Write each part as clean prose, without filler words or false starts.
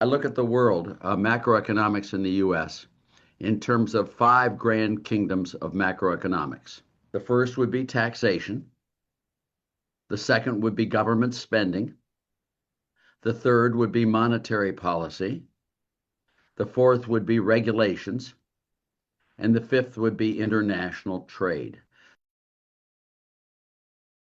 I look at the world, macroeconomics in the US, in terms of five grand kingdoms of macroeconomics. The first would be taxation. The second would be government spending. The third would be monetary policy. The fourth would be regulations. And the fifth would be international trade.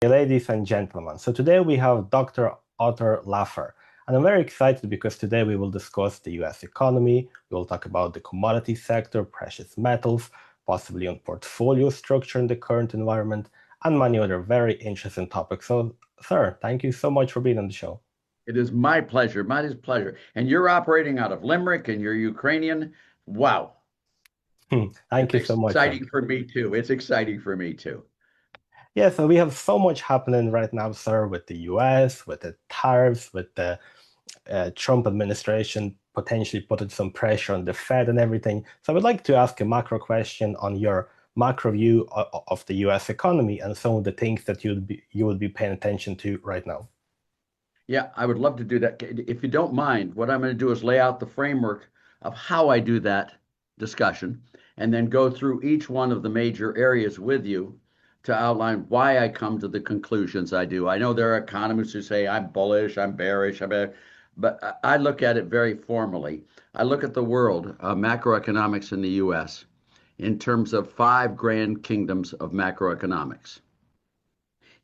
Ladies and gentlemen, so today we have Dr. Arthur Laffer, and I'm very excited because today we will discuss the US economy, we will talk about the commodity sector, precious metals, possibly on portfolio structure in the current environment, and many other very interesting topics. So, sir, thank you so much for being on the show. It is my pleasure, my pleasure. And you're operating out of Limerick and you're Ukrainian. Wow. Thank you It's so much, sir. exciting for me too. It's exciting for me too. Yeah, so we have so much happening right now, sir, with the US, with the tariffs, with the Trump administration potentially putting some pressure on the Fed and everything. So I would like to ask a macro question on your macro view of the US economy and some of the things that you would be paying attention to right now. Yeah, I would love to do that. If you don't mind, what I'm going to do is lay out the framework of how I do that discussion and then go through each one of the major areas with you to outline why I come to the conclusions I do. I know there are economists who say I'm bullish, I'm bearish, but I look at it very formally. I look at the world, macroeconomics in the US, in terms of five grand kingdoms of macroeconomics.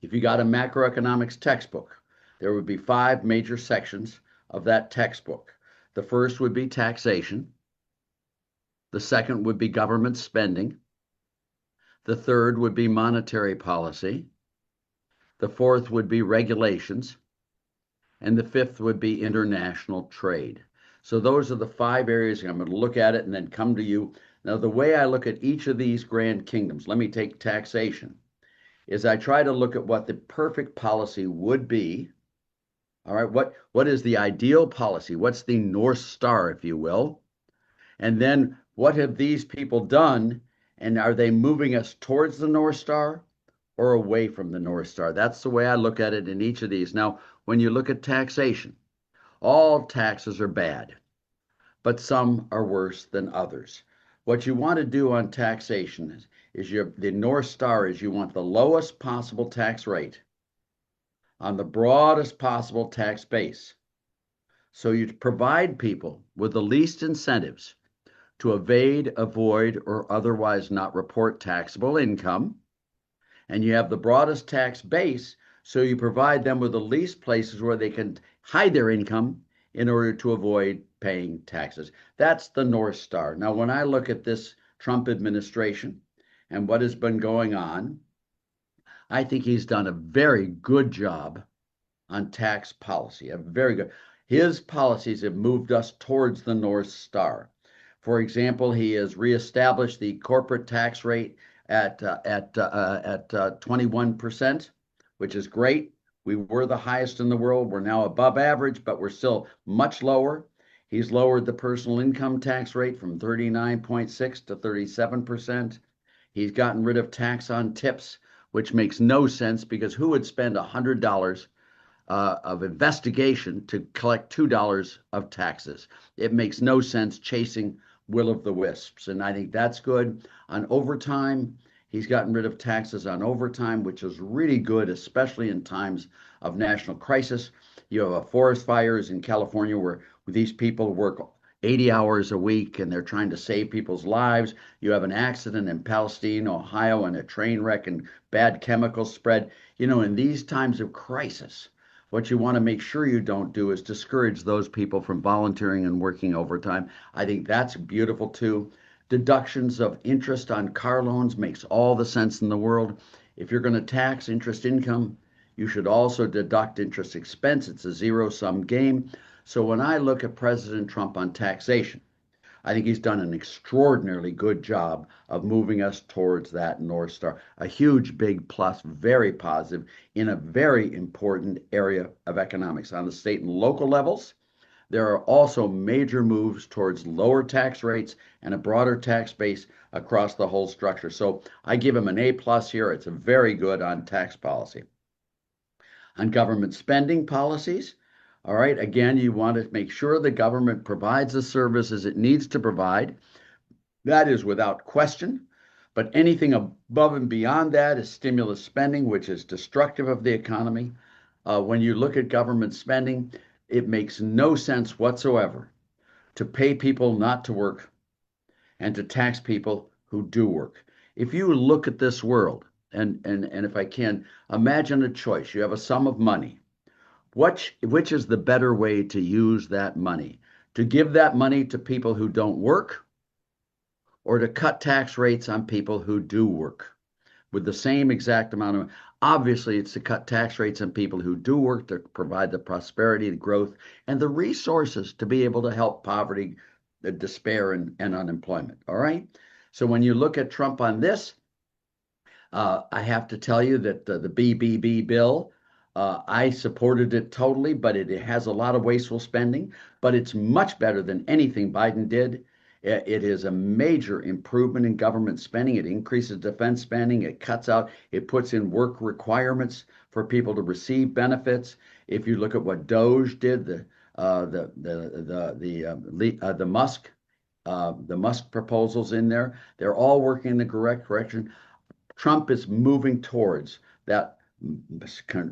If you got a macroeconomics textbook, there would be five major sections of that textbook. The first would be taxation. The second would be government spending. The third would be monetary policy. The fourth would be regulations. And the fifth would be international trade. So those are the five areas. I'm going to look at it and then come to you. Now, the way I look at each of these grand kingdoms, let me take taxation, is I try to look at what the perfect policy would be. All right, what is the ideal policy? What's the North Star, if you will? And then what have these people done? And are they moving us towards the North Star or away from the North Star? That's the way I look at it in each of these. Now, when you look at taxation, all taxes are bad, but some are worse than others. What you want to do on taxation is the North Star is you want the lowest possible tax rate on the broadest possible tax base. So you provide people with the least incentives to evade, avoid, or otherwise not report taxable income. And you have the broadest tax base, so you provide them with the least places where they can hide their income in order to avoid paying taxes. That's the North Star. Now, when I look at this Trump administration and what has been going on, I think he's done a very good job on tax policy, a very good. His policies have moved us towards the North Star. For example, he has reestablished the corporate tax rate at 21%, which is great. We were the highest in the world. We're now above average, but we're still much lower. He's lowered the personal income tax rate from 39.6 to 37%. He's gotten rid of tax on tips, which makes no sense because who would spend $100 of investigation to collect $2 of taxes? It makes no sense chasing will-o'-the-wisps, and I think that's good. On overtime, he's gotten rid of taxes on overtime, which is really good, especially in times of national crisis. You have forest fires in California where these people work 80 hours a week and they're trying to save people's lives. You have an accident in Palestine, Ohio, and a train wreck and bad chemicals spread. In these times of crisis, what you want to make sure you don't do is discourage those people from volunteering and working overtime. I think that's beautiful too. Deductions of interest on car loans makes all the sense in the world. If you're going to tax interest income, you should also deduct interest expense. It's a zero-sum game. So when I look at President Trump on taxation, I think he's done an extraordinarily good job of moving us towards that North Star. A huge, big plus, very positive in a very important area of economics. On the state and local levels, there are also major moves towards lower tax rates and a broader tax base across the whole structure. So I give him an A plus here. It's a very good on tax policy. On government spending policies, All right. Again, you want to make sure the government provides the services it needs to provide. That is without question. But anything above and beyond that is stimulus spending, which is destructive of the economy. When you look at government spending, it makes no sense whatsoever to pay people not to work and to tax people who do work. If you look at this world, and if I can imagine a choice, you have a sum of money. Which is the better way to use that money? To give that money to people who don't work or to cut tax rates on people who do work with the same exact amount of. Obviously, it's to cut tax rates on people who do work to provide the prosperity, the growth, and the resources to be able to help poverty, the despair, and unemployment. All right. So when you look at Trump on this, I have to tell you that the BBB bill, I supported it totally, but it has a lot of wasteful spending, but it's much better than anything Biden did. It is a major improvement in government spending. It increases defense spending. It cuts out, it puts in work requirements for people to receive benefits. If you look at what Doge did, the Musk proposals in there, they're all working in the correct direction. Trump is moving towards that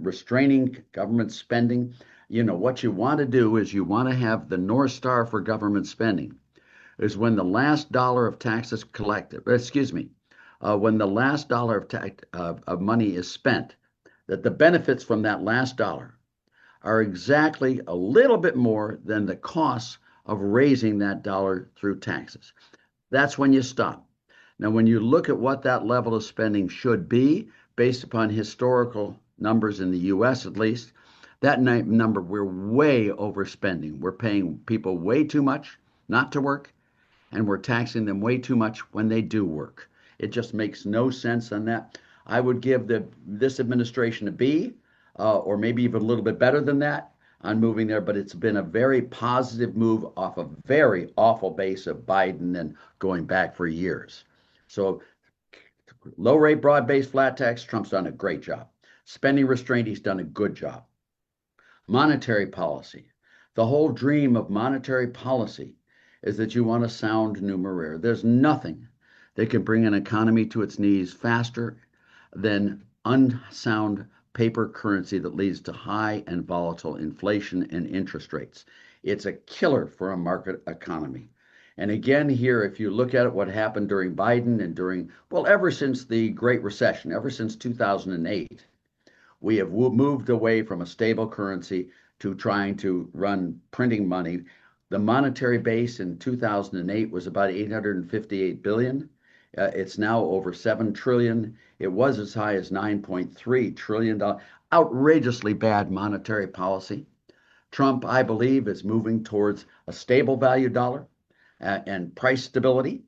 restraining government spending. You know, what you want to do is you want to have the North Star for government spending is when the last dollar of taxes collected, when the last dollar of money is spent, that the benefits from that last dollar are exactly a little bit more than the costs of raising that dollar through taxes. That's when you stop. Now, when you look at what that level of spending should be, based upon historical numbers in the US at least, that number, we're way overspending. We're paying people way too much not to work, and we're taxing them way too much when they do work. It just makes no sense on that. I would give this administration a B, or maybe even a little bit better than that on moving there, but it's been a very positive move off a very awful base of Biden and going back for years. So low rate, broad based flat tax, Trump's done a great job. Spending restraint, he's done a good job. Monetary policy. The whole dream of monetary policy is that you want a sound numeraire. There's nothing that can bring an economy to its knees faster than unsound paper currency that leads to high and volatile inflation and interest rates. It's a killer for a market economy. And again, here, if you look at it, what happened during Biden and ever since the Great Recession, ever since 2008, we have moved away from a stable currency to trying to run printing money. The monetary base in 2008 was about 858 billion. It's now over 7 trillion. It was as high as 9.3 trillion dollars. Outrageously bad monetary policy. Trump, I believe, is moving towards a stable value dollar and price stability.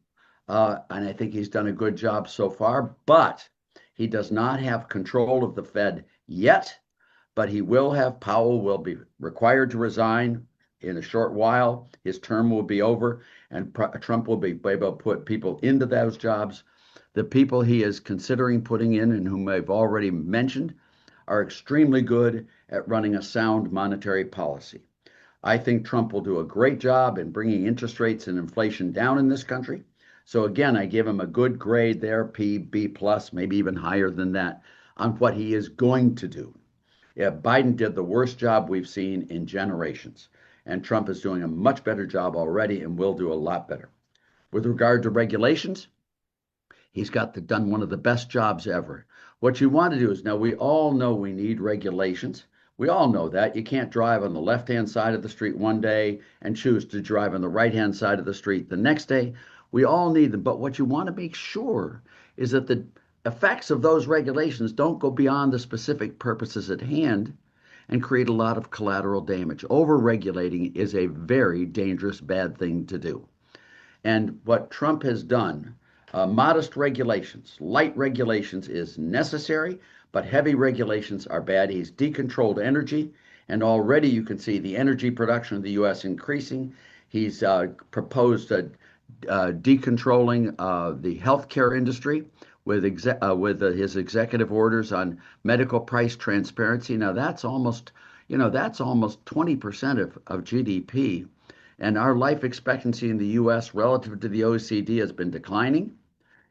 And I think he's done a good job so far, but he does not have control of the Fed yet, but he will have. Powell will be required to resign in a short while. His term will be over, and Trump will be able to put people into those jobs. The people he is considering putting in, and whom I've already mentioned, are extremely good at running a sound monetary policy. I think Trump will do a great job in bringing interest rates and inflation down in this country. So again, I give him a good grade there, P, B plus, maybe even higher than that, on what he is going to do. Yeah, Biden did the worst job we've seen in generations, and Trump is doing a much better job already and will do a lot better. With regard to regulations, he's done one of the best jobs ever. What you want to do is, now we all know we need regulations. We all know that. You can't drive on the left-hand side of the street one day and choose to drive on the right-hand side of the street the next day. We all need them. But what you want to make sure is that the effects of those regulations don't go beyond the specific purposes at hand and create a lot of collateral damage. Over-regulating is a very dangerous, bad thing to do. And what Trump has done, modest regulations, light regulations is necessary, but heavy regulations are bad. He's decontrolled energy, and already you can see the energy production of the U.S. increasing. He's proposed decontrolling the healthcare industry with his executive orders on medical price transparency. Now that's almost, that's almost 20% of GDP. And our life expectancy in the US relative to the OECD has been declining,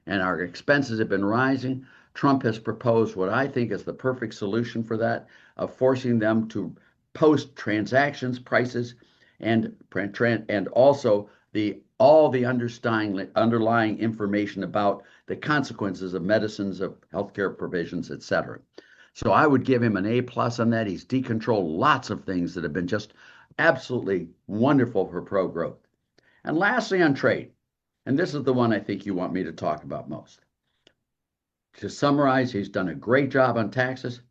and our expenses have been rising. Trump has proposed what I think is the perfect solution for that, of forcing them to post transactions prices and also all the underlying information about the consequences of medicines, of healthcare provisions, etc. So I would give him an A plus on that. He's decontrolled lots of things that have been just absolutely wonderful for pro growth. And lastly, on trade, and this is the one I think you want me to talk about most. To summarize, he's done a great job on taxes.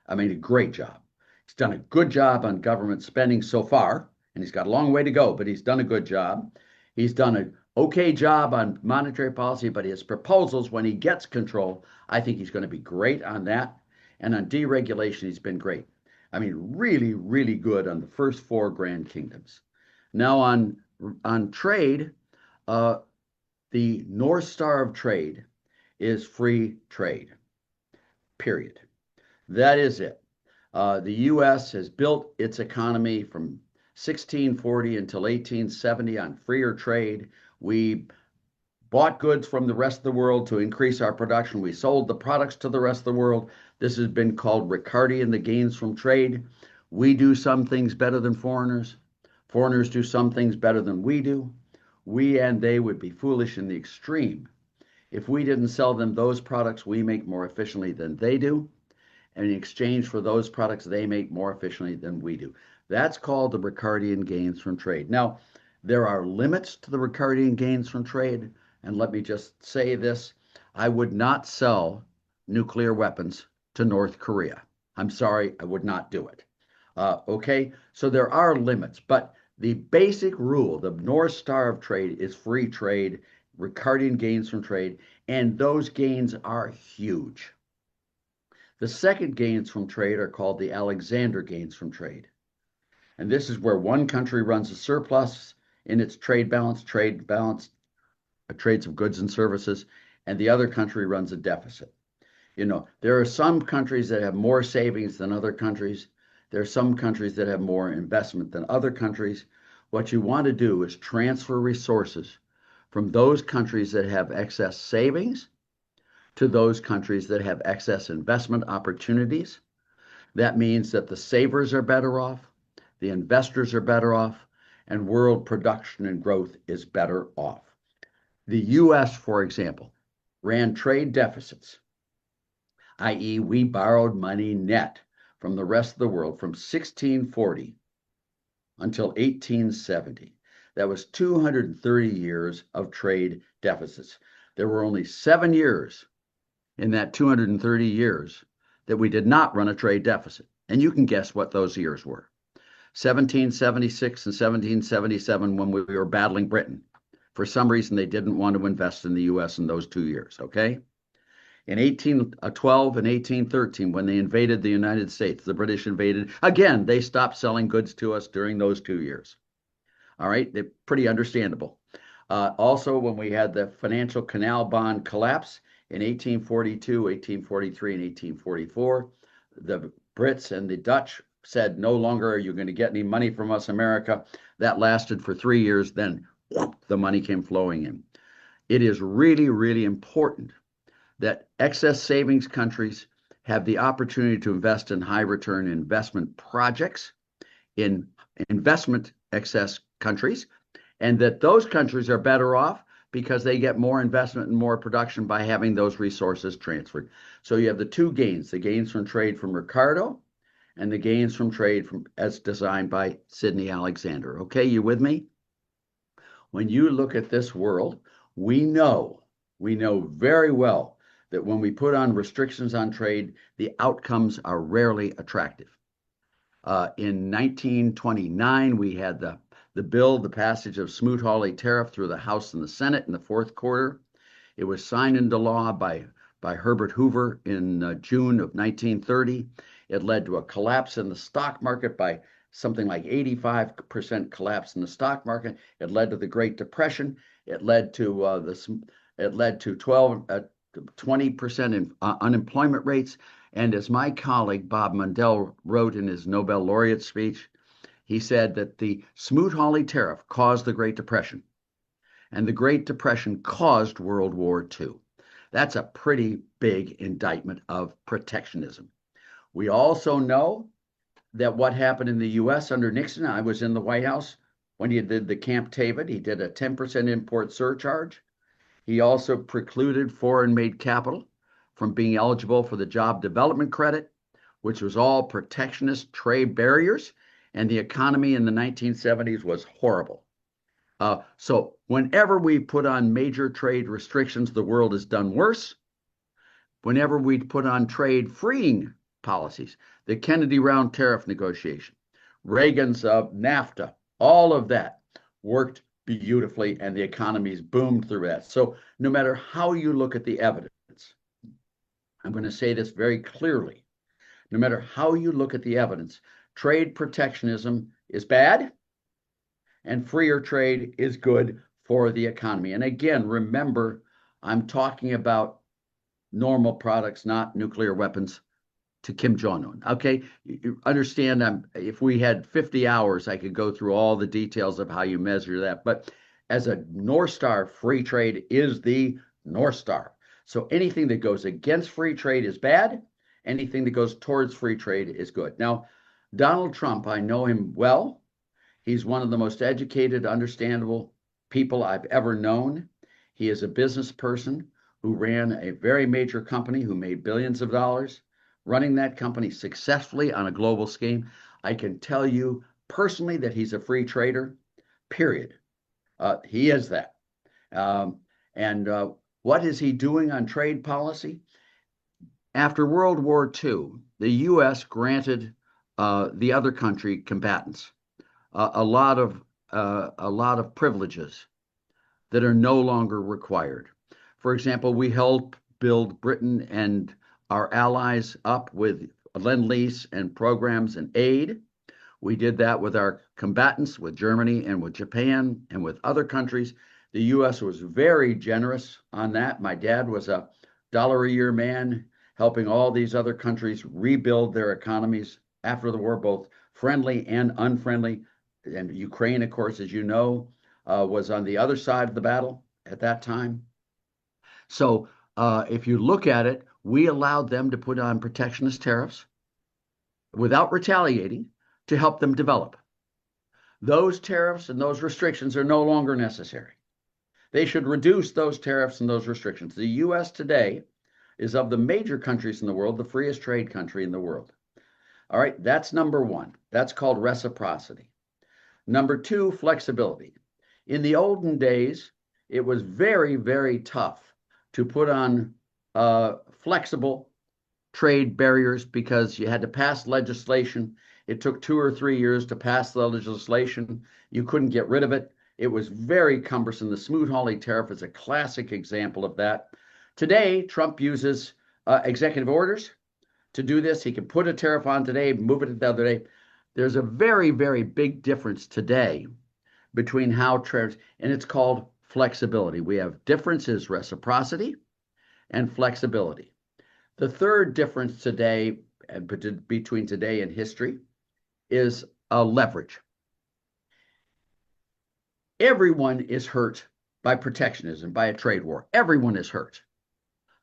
I mean, a great job. He's done a good job on government spending so far, and he's got a long way to go, but he's done a good job. He's done an okay job on monetary policy, but his proposals, when he gets control, I think he's going to be great on that. And on deregulation, he's been great. I mean, really, really good on the first four grand kingdoms. Now on trade, the North Star of trade is free trade, period. That is it. The U.S. has built its economy from 1640 until 1870 on freer trade. We bought goods from the rest of the world to increase our production. We sold the products to the rest of the world. This has been called Ricardian, the gains from trade. We do some things better than foreigners. Foreigners do some things better than we do. We and they would be foolish in the extreme if we didn't sell them those products we make more efficiently than they do, and in exchange for those products they make more efficiently than we do. That's called the Ricardian gains from trade. Now, there are limits to the Ricardian gains from trade, and let me just say this. I would not sell nuclear weapons to North Korea. I'm sorry, I would not do it. Okay, so there are limits, but the basic rule, the North Star of trade, is free trade, Ricardian gains from trade, and those gains are huge. The second gains from trade are called the Alexander gains from trade. And this is where one country runs a surplus in its trade balance, trades of goods and services, and the other country runs a deficit. There are some countries that have more savings than other countries. There are some countries that have more investment than other countries. What you want to do is transfer resources from those countries that have excess savings to those countries that have excess investment opportunities. That means that the savers are better off, the investors are better off, and world production and growth is better off. The US, for example, ran trade deficits, i.e., we borrowed money net from the rest of the world from 1640 until 1870. That was 230 years of trade deficits. There were only 7 years in that 230 years that we did not run a trade deficit. And you can guess what those years were. 1776 and 1777, when we were battling Britain. For some reason, they didn't want to invest in the US in those 2 years, okay? In 1812 and 1813, when they invaded the United States, the British invaded, again, they stopped selling goods to us during those 2 years. All right, they're pretty understandable. Also, when we had the financial canal bond collapse in 1842, 1843, and 1844, the Brits and the Dutch said, no longer are you going to get any money from us, America. That lasted for 3 years. Then whoop, the money came flowing in. It is really, really important that excess savings countries have the opportunity to invest in high return investment projects in investment excess countries, and that those countries are better off because they get more investment and more production by having those resources transferred. So you have the two gains, the gains from trade from Ricardo and the gains from trade as designed by Sidney Alexander. Okay, you with me? When you look at this world, we know very well that when we put on restrictions on trade, the outcomes are rarely attractive. In 1929, we had the passage of Smoot-Hawley Tariff through the House and the Senate in the fourth quarter. It was signed into law by Herbert Hoover in June of 1930. It led to a collapse in the stock market by something like 85% collapse in the stock market. It led to the Great Depression. It led to 20% in unemployment rates, And as my colleague Bob Mundell wrote in his Nobel laureate speech, he said that the Smoot-Hawley tariff caused the Great Depression, and the Great Depression caused World War II. That's a pretty big indictment of protectionism. We also know that what happened in the US under Nixon, I was in the White House when he did the Camp David, he did a 10% import surcharge. He also precluded foreign made capital from being eligible for the job development credit, which was all protectionist trade barriers. And the economy in the 1970s was horrible. So whenever we put on major trade restrictions, the world has done worse. Whenever we put on trade freeing policies, the Kennedy round tariff negotiation, Reagan's NAFTA, all of that worked beautifully, and the economies boomed through that. So no matter how you look at the evidence, I'm going to say this very clearly. No matter how you look at the evidence, trade protectionism is bad and freer trade is good for the economy. And again, remember, I'm talking about normal products, not nuclear weapons to Kim Jong-un. Okay, you understand, if we had 50 hours, I could go through all the details of how you measure that. But as a North Star, free trade is the North Star. So anything that goes against free trade is bad. Anything that goes towards free trade is good. Now, Donald Trump, I know him well. He's one of the most educated, understandable people I've ever known. He is a business person who ran a very major company, who made billions of dollars, running that company successfully on a global scheme. I can tell you personally that he's a free trader, period. He is that. And what is he doing on trade policy? After World War II, the U.S. granted the other country combatants a lot of privileges that are no longer required. For example, we helped build Britain and our allies up with lend-lease and programs and aid. We did that with our combatants, with Germany and with Japan and with other countries. The U.S. was very generous on that. My dad was a $1 a year man, helping all these other countries rebuild their economies after the war, both friendly and unfriendly. And Ukraine, of course, as you know, was on the other side of the battle at that time. So if you look at it, we allowed them to put on protectionist tariffs without retaliating to help them develop. Those tariffs and those restrictions are no longer necessary. They should reduce those tariffs and those restrictions. The U.S. today is, of the major countries in the world, the freest trade country in the world. All right, that's number one. That's called reciprocity. Number two, flexibility. In the olden days, it was very, very tough to put on flexible trade barriers because you had to pass legislation. It took 2 or 3 years to pass the legislation. You couldn't get rid of it. It was very cumbersome. The Smoot-Hawley tariff is a classic example of that. Today, Trump uses executive orders to do this. He can put a tariff on today, move it the other day. There's a very, very big difference today between how tariffs, and it's called flexibility. We have differences, reciprocity and flexibility. The third difference today between today and history is leverage. Everyone is hurt by protectionism, by a trade war. Everyone is hurt,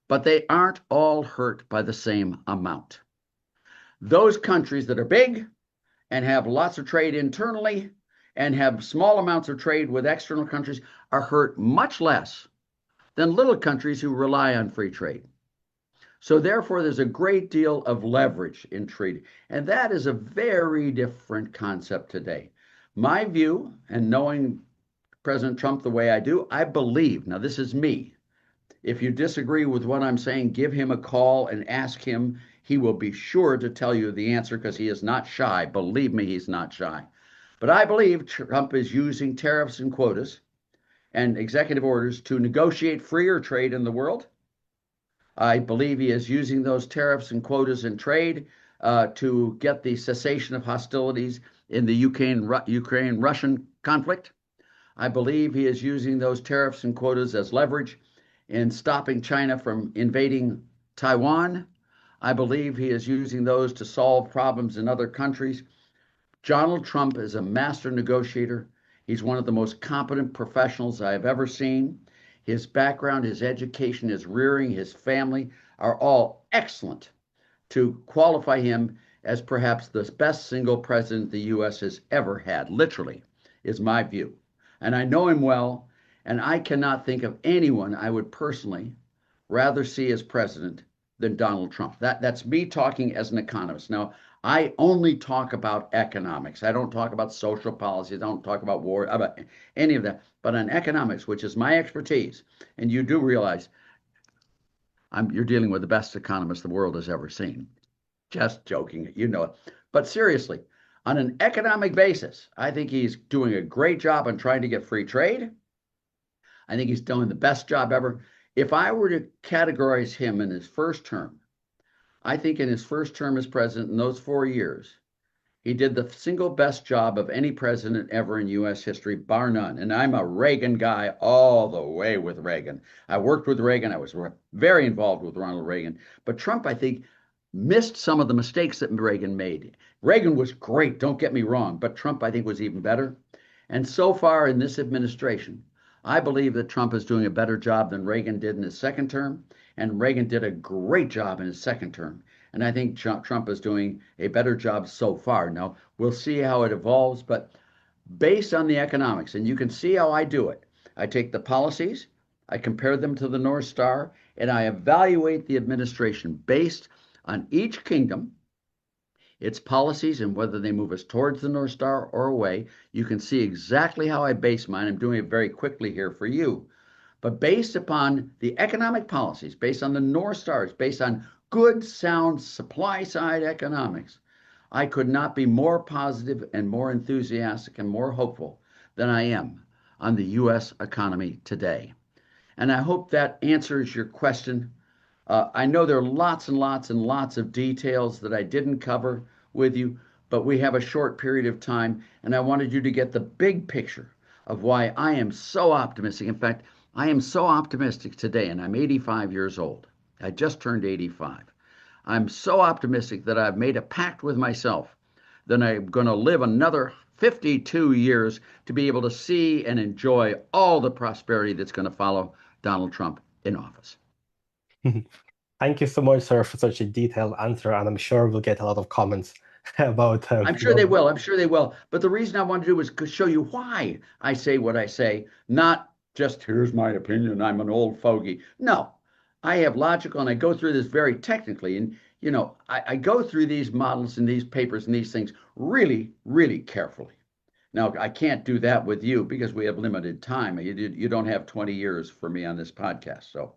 but they aren't all hurt by the same amount. Those countries that are big and have lots of trade internally and have small amounts of trade with external countries are hurt much less than little countries who rely on free trade. So therefore, there's a great deal of leverage in trade, and that is a very different concept today. My view, and knowing President Trump the way I do, I believe, now this is me, if you disagree with what I'm saying, give him a call and ask him. He will be sure to tell you the answer because he is not shy. Believe me, he's not shy. But I believe Trump is using tariffs and quotas and executive orders to negotiate freer trade in the world. I believe he is using those tariffs and quotas in trade to get the cessation of hostilities in the Ukraine-Russian conflict. I believe he is using those tariffs and quotas as leverage in stopping China from invading Taiwan. I believe he is using those to solve problems in other countries. Donald Trump is a master negotiator. He's one of the most competent professionals I have ever seen. His background, his education, his rearing, his family are all excellent to qualify him as perhaps the best single president the U.S. has ever had, literally, is my view. And I know him well, and I cannot think of anyone I would personally rather see as president than Donald Trump. That's me talking as an economist. Now, I only talk about economics. I don't talk about social policy. I don't talk about war, about any of that. But on economics, which is my expertise, and you do realize you're dealing with the best economist the world has ever seen. Just joking, you know it. But seriously, on an economic basis, I think he's doing a great job on trying to get free trade. I think he's doing the best job ever. If I were to categorize him in his first term, I think in his first term as president in those 4 years, he did the single best job of any president ever in U.S. history, bar none. And I'm a Reagan guy all the way with Reagan. I worked with Reagan. I was very involved with Ronald Reagan. But Trump, I think, missed some of the mistakes that Reagan made. Reagan was great, don't get me wrong, but Trump, I think, was even better. And so far in this administration, I believe that Trump is doing a better job than Reagan did in his second term, and Reagan did a great job in his second term. And I think Trump is doing a better job so far. Now, we'll see how it evolves, but based on the economics, and you can see how I do it. I take the policies, I compare them to the North Star, and I evaluate the administration based on each kingdom, its policies, and whether they move us towards the North Star or away. You can see exactly how I base mine. I'm doing it very quickly here for you. But based upon the economic policies, based on the North Stars, based on good, sound supply side economics, I could not be more positive and more enthusiastic and more hopeful than I am on the U.S. economy today. And I hope that answers your question. I know there are lots and lots and lots of details that I didn't cover with you, but we have a short period of time, and I wanted you to get the big picture of why I am so optimistic. In fact, I am so optimistic today, and I'm 85 years old. I just turned 85. I'm so optimistic that I've made a pact with myself that I'm going to live another 52 years to be able to see and enjoy all the prosperity that's going to follow Donald Trump in office. Thank you so much, sir, for such a detailed answer, and I'm sure we'll get a lot of comments about. I'm sure they will. I'm sure they will. But the reason I want to do is to show you why I say what I say, not just here's my opinion, I'm an old fogey. No, I have logical, and I go through this very technically. And, you know, I go through these models and these papers and these things really, really carefully. Now, I can't do that with you because we have limited time. You don't have 20 years for me on this podcast. So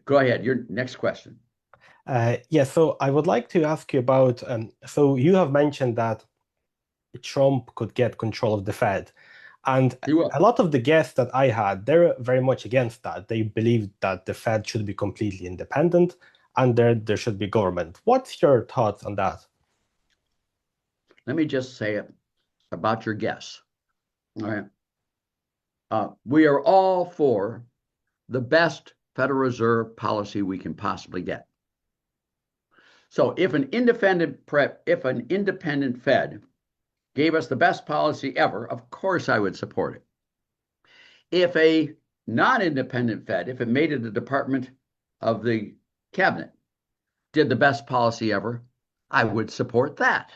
go ahead. Your next question. Yeah, so I would like to ask you about, so you have mentioned that Trump could get control of the Fed. And a lot of the guests that I had, they're very much against that. They believe that the Fed should be completely independent and there should be government. What's your thoughts on that? Let me just say it about your guess. All right. We are all for the best Federal Reserve policy we can possibly get. So if an independent Fed gave us the best policy ever, of course I would support it. If a non-independent Fed, if it made it a department of the cabinet, did the best policy ever, I would support that.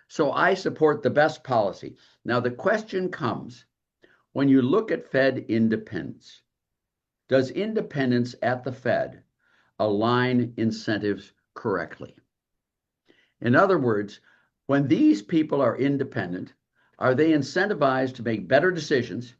So I support the best policy. Now the question comes, when you look at Fed independence, does independence at the Fed align incentives correctly? In other words, when these people are independent, are they incentivized to make better decisions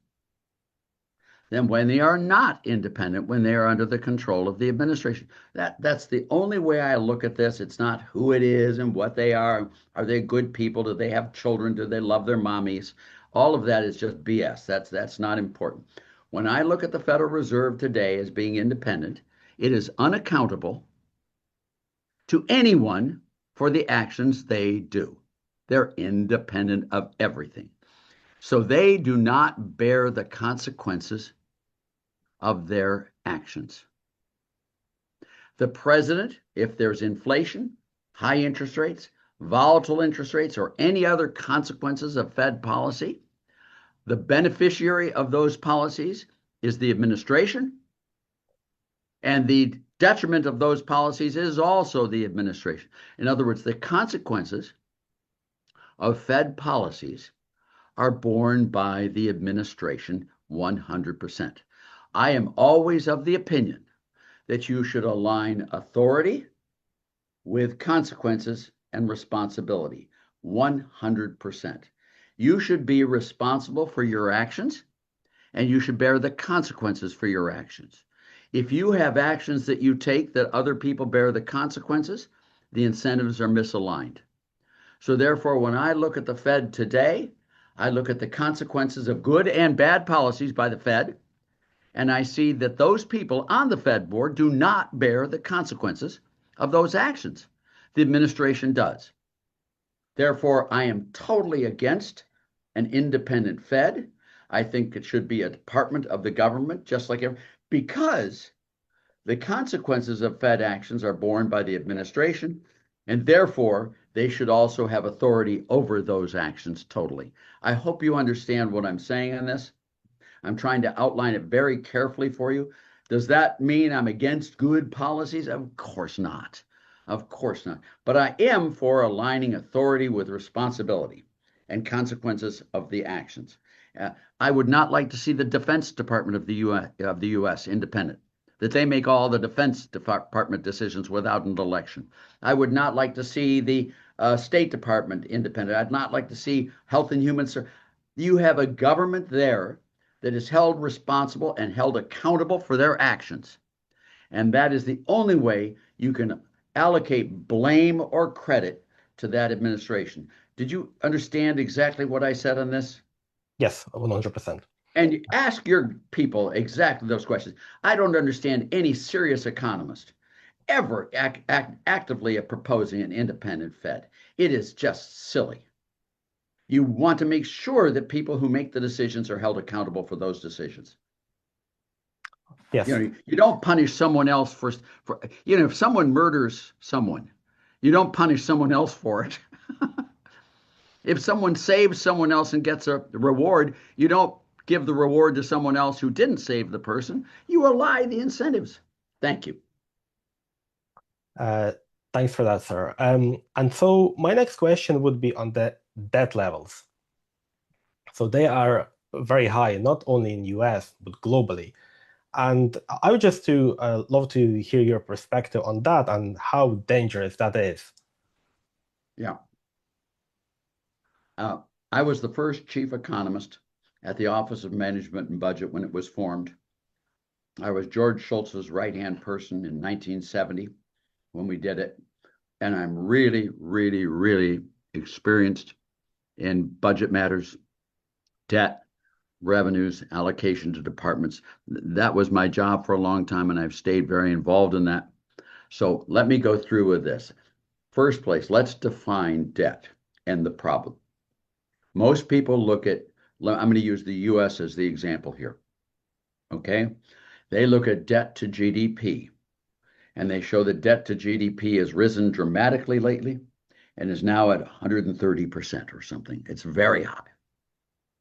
than when they are not independent, when they are under the control of the administration? That's the only way I look at this. It's not who it is and what they are. Are they good people? Do they have children? Do they love their mommies? All of that is just BS. That's not important. When I look at the Federal Reserve today as being independent, it is unaccountable to anyone for the actions they do. They're independent of everything. So they do not bear the consequences of their actions. The president, if there's inflation, high interest rates, volatile interest rates, or any other consequences of Fed policy, the beneficiary of those policies is the administration, and the detriment of those policies is also the administration. In other words, the consequences of Fed policies are borne by the administration 100%. I am always of the opinion that you should align authority with consequences and responsibility 100%. You should be responsible for your actions, and you should bear the consequences for your actions. If you have actions that you take that other people bear the consequences, the incentives are misaligned. So therefore, when I look at the Fed today, I look at the consequences of good and bad policies by the Fed, and I see that those people on the Fed board do not bear the consequences of those actions. The administration does. Therefore, I am totally against an independent Fed. I think it should be a department of the government, just like because the consequences of Fed actions are borne by the administration, and therefore they should also have authority over those actions totally. I hope you understand what I'm saying on this. I'm trying to outline it very carefully for you. Does that mean I'm against good policies? Of course not. Of course not. But I am for aligning authority with responsibility and consequences of the actions. I would not like to see the Defense Department of the U.S. independent, that they make all the Defense Department decisions without an election. I would not like to see the State Department independent. I'd not like to see Health and Human Services. You have a government there that is held responsible and held accountable for their actions. And that is the only way you can allocate blame or credit to that administration. Did you understand exactly what I said on this? Yes, 100%. And ask your people exactly those questions. I don't understand any serious economist ever actively proposing an independent Fed. It is just silly. You want to make sure that people who make the decisions are held accountable for those decisions. Yes. You don't punish someone else for if someone murders someone, you don't punish someone else for it. If someone saves someone else and gets a reward, you don't give the reward to someone else who didn't save the person. You ally the incentives. Thank you. Thanks for that, sir. And so my next question would be on the debt levels. So they are very high, not only in US, but globally. And I would just love to hear your perspective on that and how dangerous that is. Yeah. I was the first chief economist at the Office of Management and Budget when it was formed. I was George Shultz's right-hand person in 1970 when we did it. And I'm really, really, really experienced in budget matters, debt, revenues, allocation to departments. That was my job for a long time, and I've stayed very involved in that. So let me go through with this. First place, let's define debt and the problem. Most people look at, I'm going to use the US as the example here. Okay? They look at debt to GDP, and they show that debt to GDP has risen dramatically lately and is now at 130% or something. It's very high.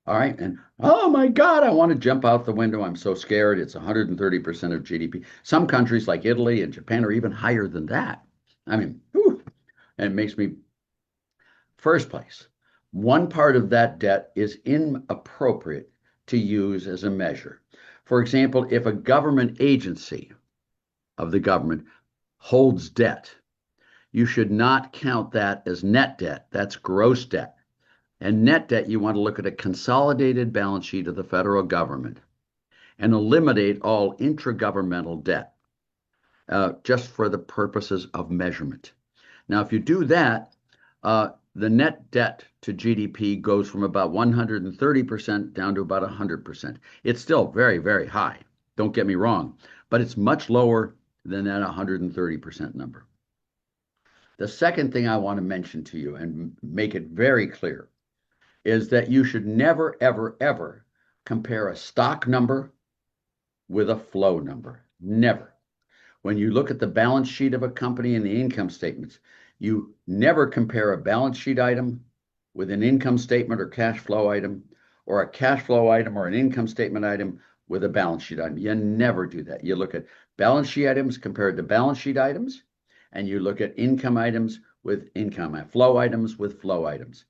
All right. And oh my God, I want to jump out the window. I'm so scared. It's 130% of GDP. Some countries like Italy and Japan are even higher than that. I mean, whew, and it makes me, first place, one part of that debt is inappropriate to use as a measure. For example, if a government agency of the government holds debt, you should not count that as net debt. That's gross debt. And net debt, you want to look at a consolidated balance sheet of the federal government and eliminate all intragovernmental debt just for the purposes of measurement. Now, if you do that, the net debt to GDP goes from about 130% down to about 100%. It's still very, very high. Don't get me wrong, but it's much lower than that 130% number. The second thing I want to mention to you and make it very clear is that you should never, ever, ever compare a stock number with a flow number. Never. When you look at the balance sheet of a company and the income statements, you never compare a balance sheet item with an income statement or cash flow item, or a cash flow item or an income statement item with a balance sheet item. You never do that. You look at balance sheet items compared to balance sheet items, and you look at income items with income, flow items with flow items.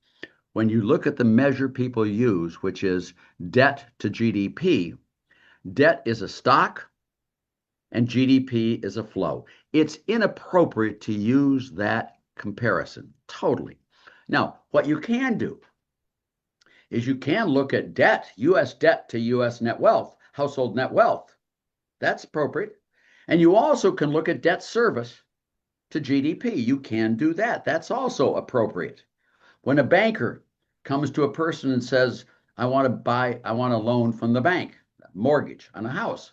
When you look at the measure people use, which is debt to GDP, debt is a stock and GDP is a flow. It's inappropriate to use that comparison, totally. Now, what you can do is you can look at debt, US debt to US net wealth, household net wealth. That's appropriate. And you also can look at debt service to GDP. You can do that. That's also appropriate. When a banker comes to a person and says, I want a loan from the bank, mortgage on a house.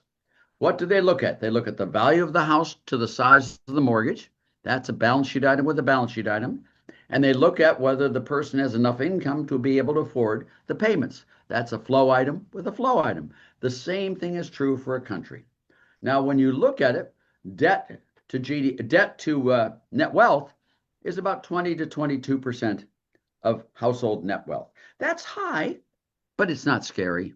What do they look at? They look at the value of the house to the size of the mortgage. That's a balance sheet item with a balance sheet item. And they look at whether the person has enough income to be able to afford the payments. That's a flow item with a flow item. The same thing is true for a country. Now, when you look at it, debt to net wealth is about 20 to 22% of household net wealth. That's high, but it's not scary.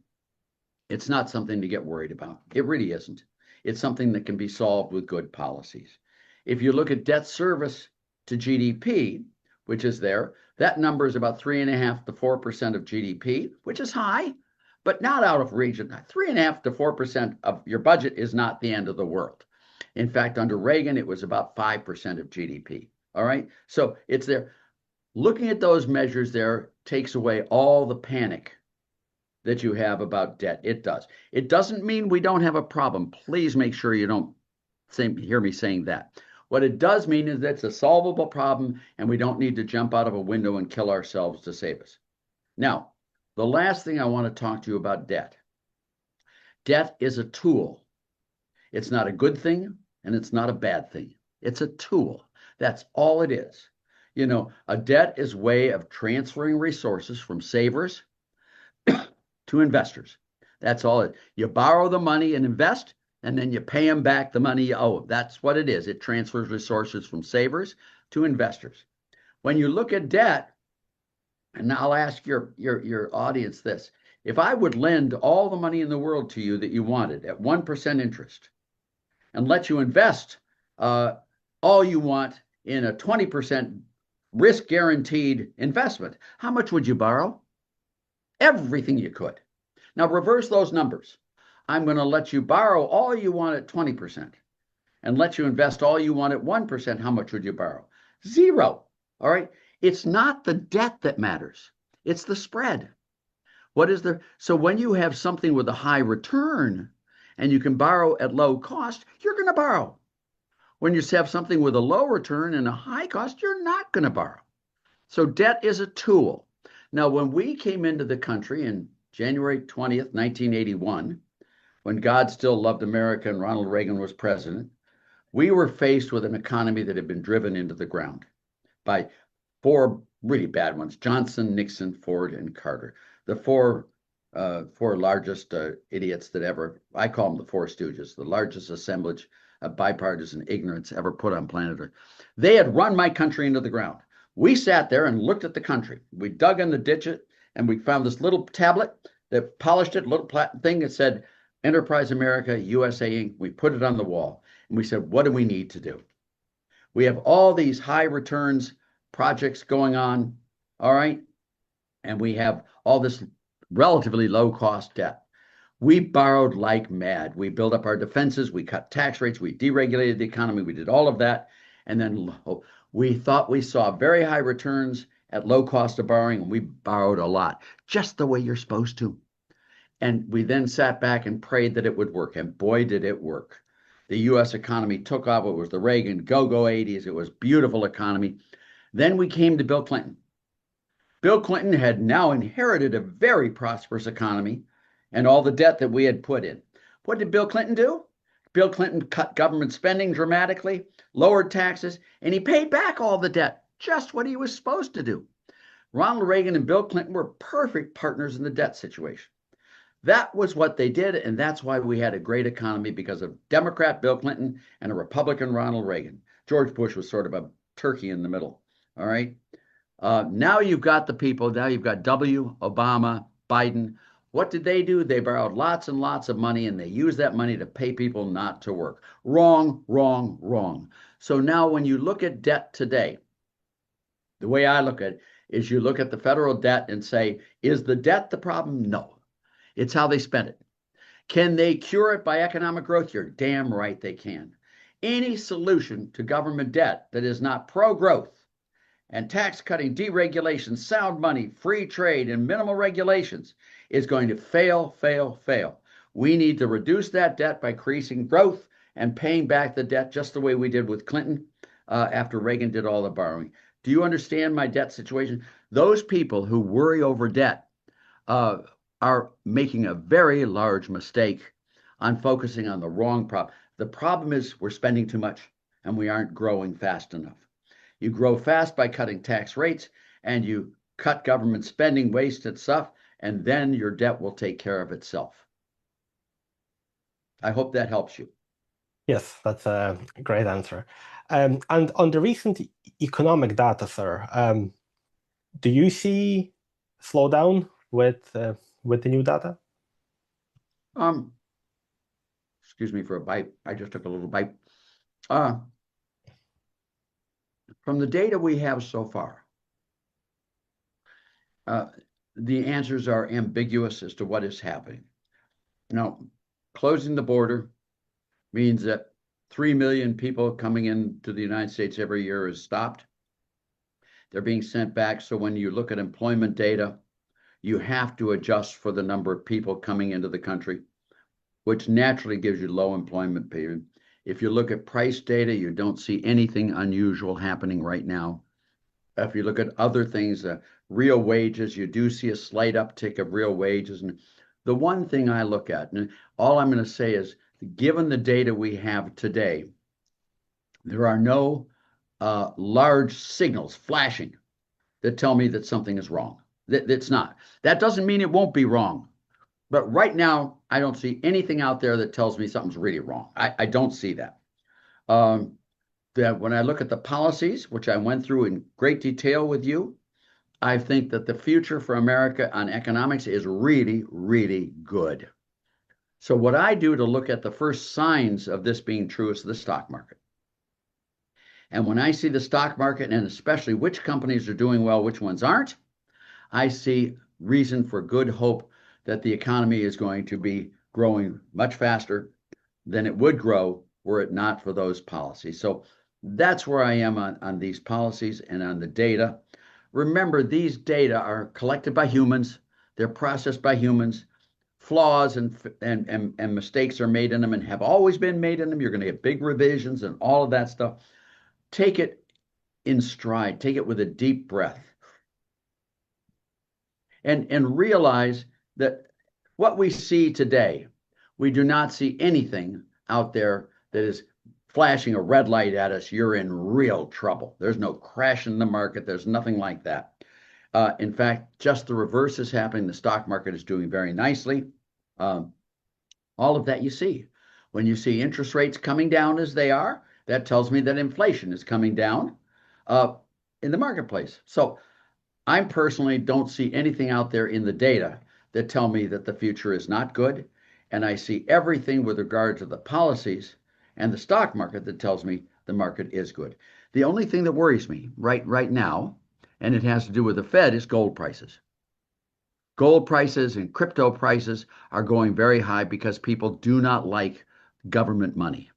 It's not something to get worried about. It really isn't. It's something that can be solved with good policies. If you look at debt service to GDP, which is there, that number is about 3.5 to 4% of GDP, which is high, but not out of region. 3.5 to 4% of your budget is not the end of the world. In fact, under Reagan, it was about 5% of GDP. All right. So it's there. Looking at those measures there takes away all the panic that you have about debt. It does. It doesn't mean we don't have a problem. Please make sure you don't hear me saying that. What it does mean is that it's a solvable problem and we don't need to jump out of a window and kill ourselves to save us. Now, the last thing I want to talk to you about debt. Debt is a tool. It's not a good thing and it's not a bad thing. It's a tool. That's all it is. You know, a debt is a way of transferring resources from savers to investors. That's all it. You borrow the money and invest, and then you pay them back the money you owe. That's what it is. It transfers resources from savers to investors. When you look at debt, and I'll ask your audience this. If I would lend all the money in the world to you that you wanted at 1% interest and let you invest all you want in a 20% risk guaranteed investment, how much would you borrow? Everything you could. Now reverse those numbers. I'm going to let you borrow all you want at 20% and let you invest all you want at 1%. How much would you borrow? Zero. All right. It's not the debt that matters. It's the spread. So when you have something with a high return and you can borrow at low cost, you're going to borrow. When you have something with a low return and a high cost, you're not going to borrow. So debt is a tool. Now, when we came into the country in January 20th, 1981, when God still loved America and Ronald Reagan was president, we were faced with an economy that had been driven into the ground by four really bad ones: Johnson, Nixon, Ford, and Carter. The four largest idiots that ever, I call them the Four Stooges, the largest assemblage of bipartisan ignorance ever put on planet Earth. They had run my country into the ground. We sat there and looked at the country. We dug in the ditch it, and we found this little tablet that polished it, little thing that said Enterprise America, USA Inc. We put it on the wall, and we said, what do we need to do? We have all these high returns projects going on, all right? And we have all this relatively low cost debt. We borrowed like mad. We built up our defenses. We cut tax rates. We deregulated the economy. We did all of that. And then we thought we saw very high returns at low cost of borrowing, and we borrowed a lot, just the way you're supposed to. And we then sat back and prayed that it would work. And boy, did it work. The U.S. economy took off. It was the Reagan go-go 80s. It was beautiful economy. Then we came to Bill Clinton. Bill Clinton had now inherited a very prosperous economy and all the debt that we had put in. What did Bill Clinton do? Bill Clinton cut government spending dramatically, lowered taxes, and he paid back all the debt, just what he was supposed to do. Ronald Reagan and Bill Clinton were perfect partners in the debt situation. That was what they did, and that's why we had a great economy because of Democrat Bill Clinton and a Republican Ronald Reagan. George Bush was sort of a turkey in the middle. All right. Now you've got the people. Now you've got W, Obama, Biden. What did they do? They borrowed lots and lots of money and they used that money to pay people not to work. Wrong, wrong, wrong. So now when you look at debt today, the way I look at it is you look at the federal debt and say, is the debt the problem? No. It's how they spend it. Can they cure it by economic growth? You're damn right they can. Any solution to government debt that is not pro-growth and tax cutting, deregulation, sound money, free trade, and minimal regulations is going to fail, fail, fail. We need to reduce that debt by increasing growth and paying back the debt just the way we did with Clinton after Reagan did all the borrowing. Do you understand my debt situation? Those people who worry over debt are making a very large mistake on focusing on the wrong problem. The problem is we're spending too much and we aren't growing fast enough. You grow fast by cutting tax rates and you cut government spending, wasted stuff, and then your debt will take care of itself. I hope that helps you. Yes, that's a great answer. And on the recent economic data, sir, do you see slowdown with the new data? Excuse me for a bite. I just took a little bite. From the data we have so far, the answers are ambiguous as to what is happening. Now, closing the border means that 3 million people coming into the United States every year is stopped. They're being sent back. So when you look at employment data, you have to adjust for the number of people coming into the country, which naturally gives you low employment period. If you look at price data, you don't see anything unusual happening right now. If you look at other things, real wages, you do see a slight uptick of real wages. And the one thing I look at, and all I'm going to say is, given the data we have today, there are no large signals flashing that tell me that something is wrong. That's not. That doesn't mean it won't be wrong. But right now, I don't see anything out there that tells me something's really wrong. I don't see that. That when I look at the policies, which I went through in great detail with you, I think that the future for America on economics is really, really good. So what I do to look at the first signs of this being true is the stock market. And when I see the stock market, and especially which companies are doing well, which ones aren't, I see reason for good hope that the economy is going to be growing much faster than it would grow were it not for those policies. So that's where I am on these policies and on the data. Remember, these data are collected by humans. They're processed by humans. Flaws and mistakes are made in them and have always been made in them. You're going to get big revisions and all of that stuff. Take it in stride. Take it with a deep breath. And realize that what we see today, we do not see anything out there that is flashing a red light at us. You're in real trouble. There's no crash in the market. There's nothing like that. In fact, just the reverse is happening. The stock market is doing very nicely. All of that you see. When you see interest rates coming down as they are, that tells me that inflation is coming down in the marketplace. So I personally don't see anything out there in the data that tell me that the future is not good. And I see everything with regard to the policies and the stock market that tells me the market is good. The only thing that worries me right now, and it has to do with the Fed, is gold prices. Gold prices and crypto prices are going very high because people do not like government money.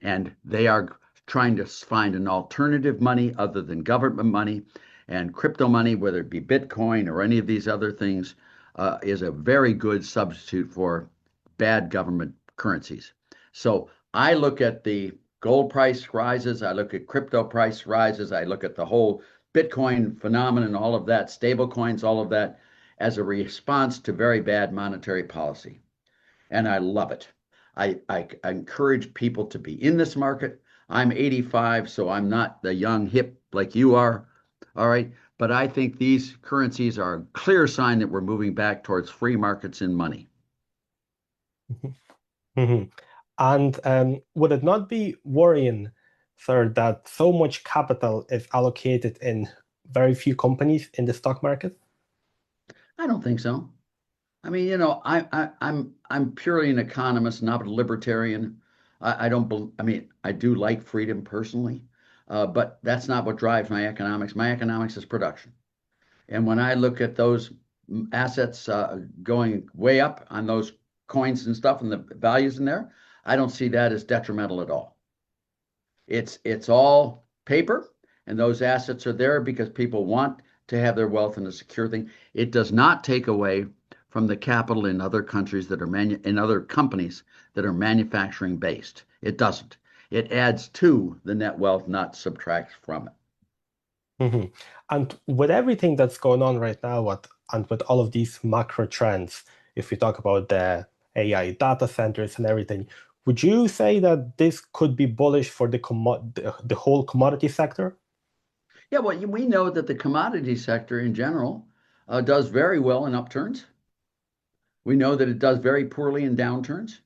And they are trying to find an alternative money other than government money. And crypto money, whether it be Bitcoin or any of these other things, is a very good substitute for bad government currencies. So I look at the gold price rises, I look at crypto price rises, I look at the whole Bitcoin phenomenon, all of that, stable coins, all of that, as a response to very bad monetary policy. And I love it. I encourage people to be in this market. I'm 85, so I'm not the young hip like you are. All right. But I think these currencies are a clear sign that we're moving back towards free markets in money. Mhm. And would it not be worrying, sir, that so much capital is allocated in very few companies in the stock market? I don't think so. I mean, I'm purely an economist, not a libertarian. I don't bel I mean, I do like freedom personally, but that's not what drives my economics. My economics is production. And when I look at those assets going way up on those coins and stuff and the values in there, I don't see that as detrimental at all. It's all paper, and those assets are there because people want to have their wealth in a secure thing. It does not take away from the capital in other countries that are in other companies that are manufacturing based. It doesn't. It adds to the net wealth, not subtracts from it. Mhm. And with everything that's going on right now, and with all of these macro trends, if we talk about the AI data centers and everything, would you say that this could be bullish for the whole commodity sector? Yeah, well, we know that the commodity sector in general does very well in upturns. We know that it does very poorly in downturns.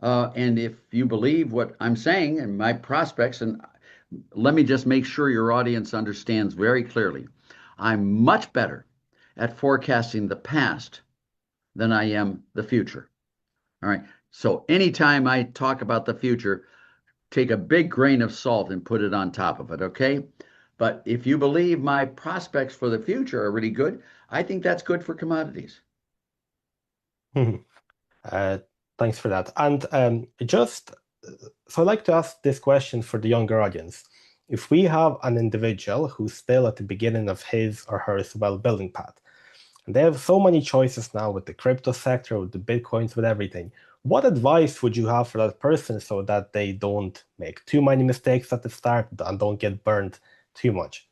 And if you believe what I'm saying and my prospects, and let me just make sure your audience understands very clearly, I'm much better at forecasting the past than I am the future. All right. So anytime I talk about the future, take a big grain of salt and put it on top of it. Okay. But if you believe my prospects for the future are really good, I think that's good for commodities. Mhm. Uh, Thanks for that. And so I'd like to ask this question for the younger audience. If we have an individual who's still at the beginning of his or her well-building path, and they have so many choices now with the crypto sector, with the bitcoins, with everything, what advice would you have for that person so that they don't make too many mistakes at the start and don't get burned too much?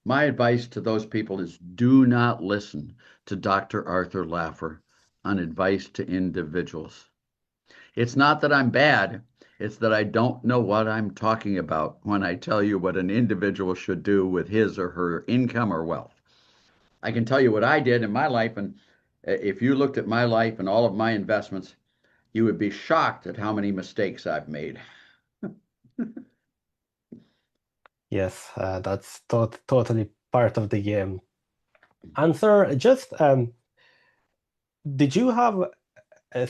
My advice to those people is do not listen to Dr. Arthur Laffer on advice to individuals. It's not that I'm bad, it's that I don't know what I'm talking about when I tell you what an individual should do with his or her income or wealth. I can tell you what I did in my life, and if you looked at my life and all of my investments, you would be shocked at how many mistakes I've made. Yes, that's totally part of the game. And sir, just did you have a,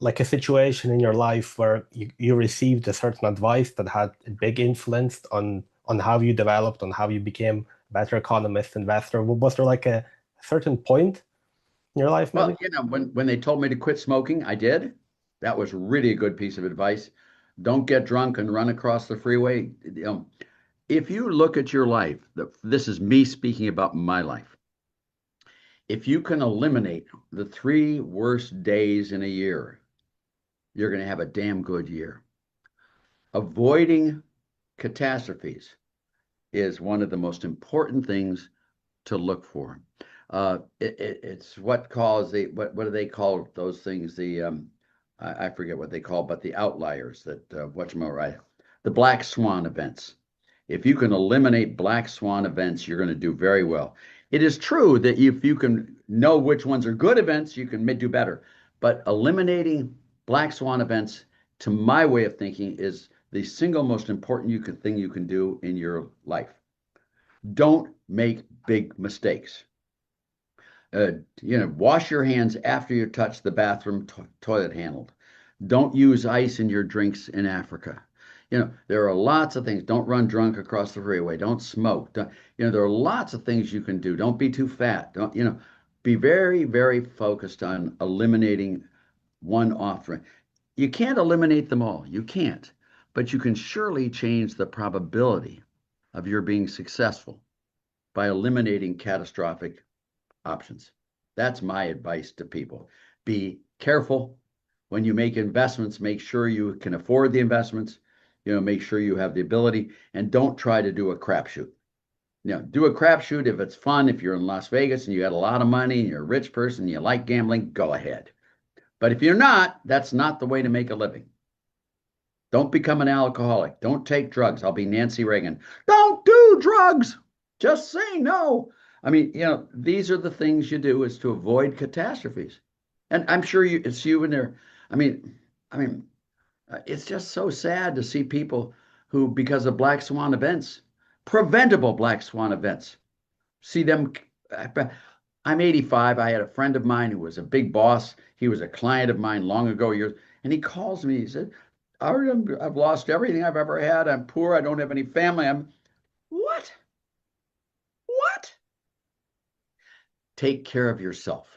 like a situation in your life where you received a certain advice that had a big influence on how you developed, on how you became a better economist, investor? Was there like a certain point in your life, Well, maybe? when they told me to quit smoking, I did. That was really a good piece of advice. Don't get drunk and run across the freeway. If you look at your life, this is me speaking about my life. If you can eliminate the three worst days in a year, you're going to have a damn good year. Avoiding catastrophes is one of the most important things to look for. It's what calls the what do they call those things? I forget what they call, but the outliers that right, the black swan events. If you can eliminate black swan events, you're going to do very well. It is true that if you can know which ones are good events, you can do better. But eliminating black swan events, to my way of thinking, is the single most important thing you can do in your life. Don't make big mistakes. Wash your hands after you touch the bathroom toilet handle. Don't use ice in your drinks in Africa. There are lots of things. Don't run drunk across the freeway. Don't smoke. There are lots of things you can do. Don't be too fat. Don't. Be very, very focused on eliminating one offering. You can't eliminate them all. You can't, but you can surely change the probability of your being successful by eliminating catastrophic options. That's my advice to people. Be careful when you make investments, make sure you can afford the investments, make sure you have the ability, and don't try to do a crapshoot. Do a crapshoot if it's fun, if you're in Las Vegas and you got a lot of money and you're a rich person, and you like gambling, go ahead. But if you're not, that's not the way to make a living. Don't become an alcoholic. Don't take drugs. I'll be Nancy Reagan. Don't do drugs. Just say no. I mean, these are the things you do is to avoid catastrophes. And I'm sure it's you in there. I mean, I mean, it's just so sad to see people who, because of black swan events, preventable black swan events, see them. I'm 85. I had a friend of mine who was a big boss. He was a client of mine long ago, years, and he calls me. He said, I've lost everything I've ever had. I'm poor. I don't have any family. I'm what? What? Take care of yourself.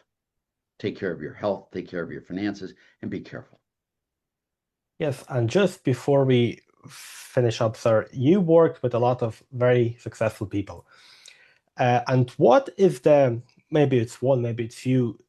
Take care of your health. Take care of your finances, and be careful. Yes, and just before we finish up, sir, you worked with a lot of very successful people. And what is the, maybe it's one, maybe it's few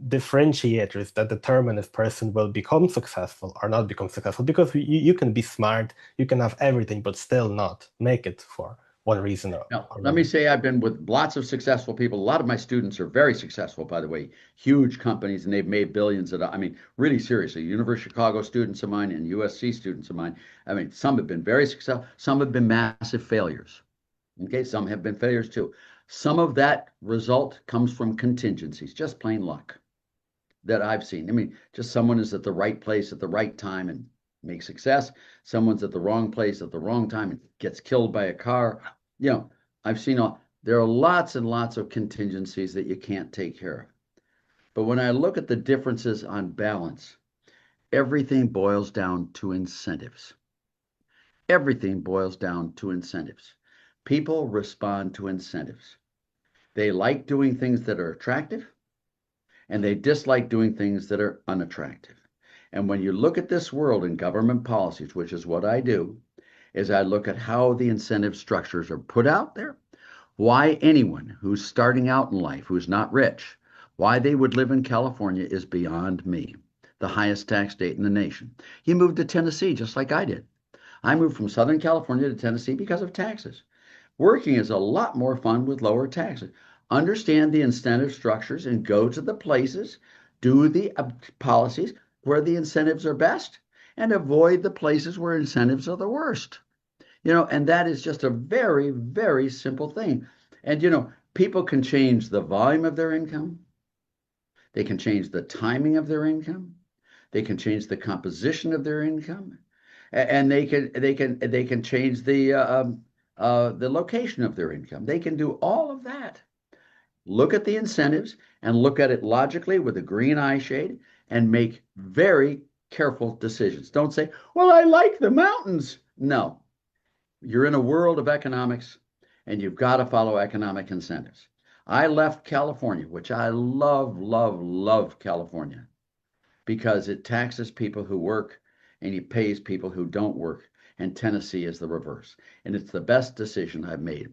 differentiators that determine if person will become successful or not become successful? Because you can be smart, you can have everything, but still not make it for one reason or Now, let me another. say I've been with lots of successful people. A lot of my students are very successful, by the way, huge companies, and they've made billions. I mean, really seriously, University of Chicago students of mine and USC students of mine. I mean, some have been very successful, some have been massive failures. Okay, some have been failures too. Some of that result comes from contingencies, just plain luck that I've seen. I mean, just someone is at the right place at the right time and makes success. Someone's at the wrong place at the wrong time and gets killed by a car. You know, I've seen there are lots and lots of contingencies that you can't take care of. But when I look at the differences on balance, everything boils down to incentives. Everything boils down to incentives. People respond to incentives. They like doing things that are attractive, and they dislike doing things that are unattractive. And when you look at this world in government policies, which is what I do, is I look at how the incentive structures are put out there, why anyone who's starting out in life, who's not rich, why they would live in California is beyond me, the highest tax state in the nation. You moved to Tennessee just like I did. I moved from Southern California to Tennessee because of taxes. Working is a lot more fun with lower taxes. Understand the incentive structures and go to the places, do the policies where the incentives are best, and avoid the places where incentives are the worst. And that is just a very, very simple thing. And, people can change the volume of their income. They can change the timing of their income. They can change the composition of their income, and they can change the location of their income. They can do all of that. Look at the incentives and look at it logically with a green eye shade and make very careful decisions. Don't say, well, I like the mountains. No, you're in a world of economics and you've got to follow economic incentives. I left California, which I love, love, love California because it taxes people who work and it pays people who don't work. And Tennessee is the reverse. And it's the best decision I've made.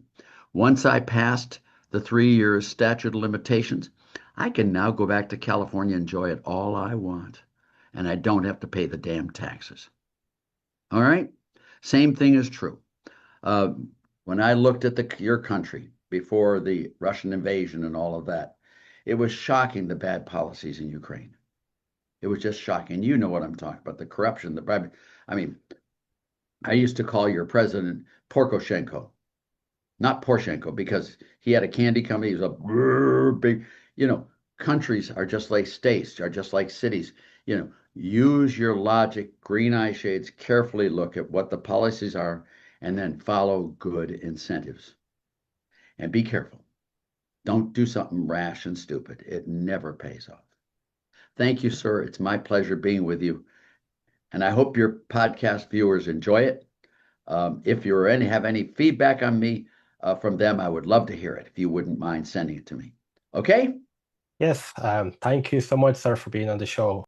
Once I passed the 3 years statute of limitations, I can now go back to California and enjoy it all I want. And I don't have to pay the damn taxes. All right? Same thing is true. Uh, when I looked at your country before the Russian invasion and all of that, it was shocking the bad policies in Ukraine. It was just shocking. You know what I'm talking about, the corruption, the bribery. I mean, I used to call your president Poroshenko, not Poroshenko, because he had a candy company. He was a big, countries are just like states, are just like cities. Use your logic, green eye shades, carefully look at what the policies are, and then follow good incentives. And be careful. Don't do something rash and stupid. It never pays off. Thank you, sir. It's my pleasure being with you. And I hope your podcast viewers enjoy it. If you have any feedback on me from them, I would love to hear it if you wouldn't mind sending it to me. Okay? Yes, thank you so much, sir, for being on the show.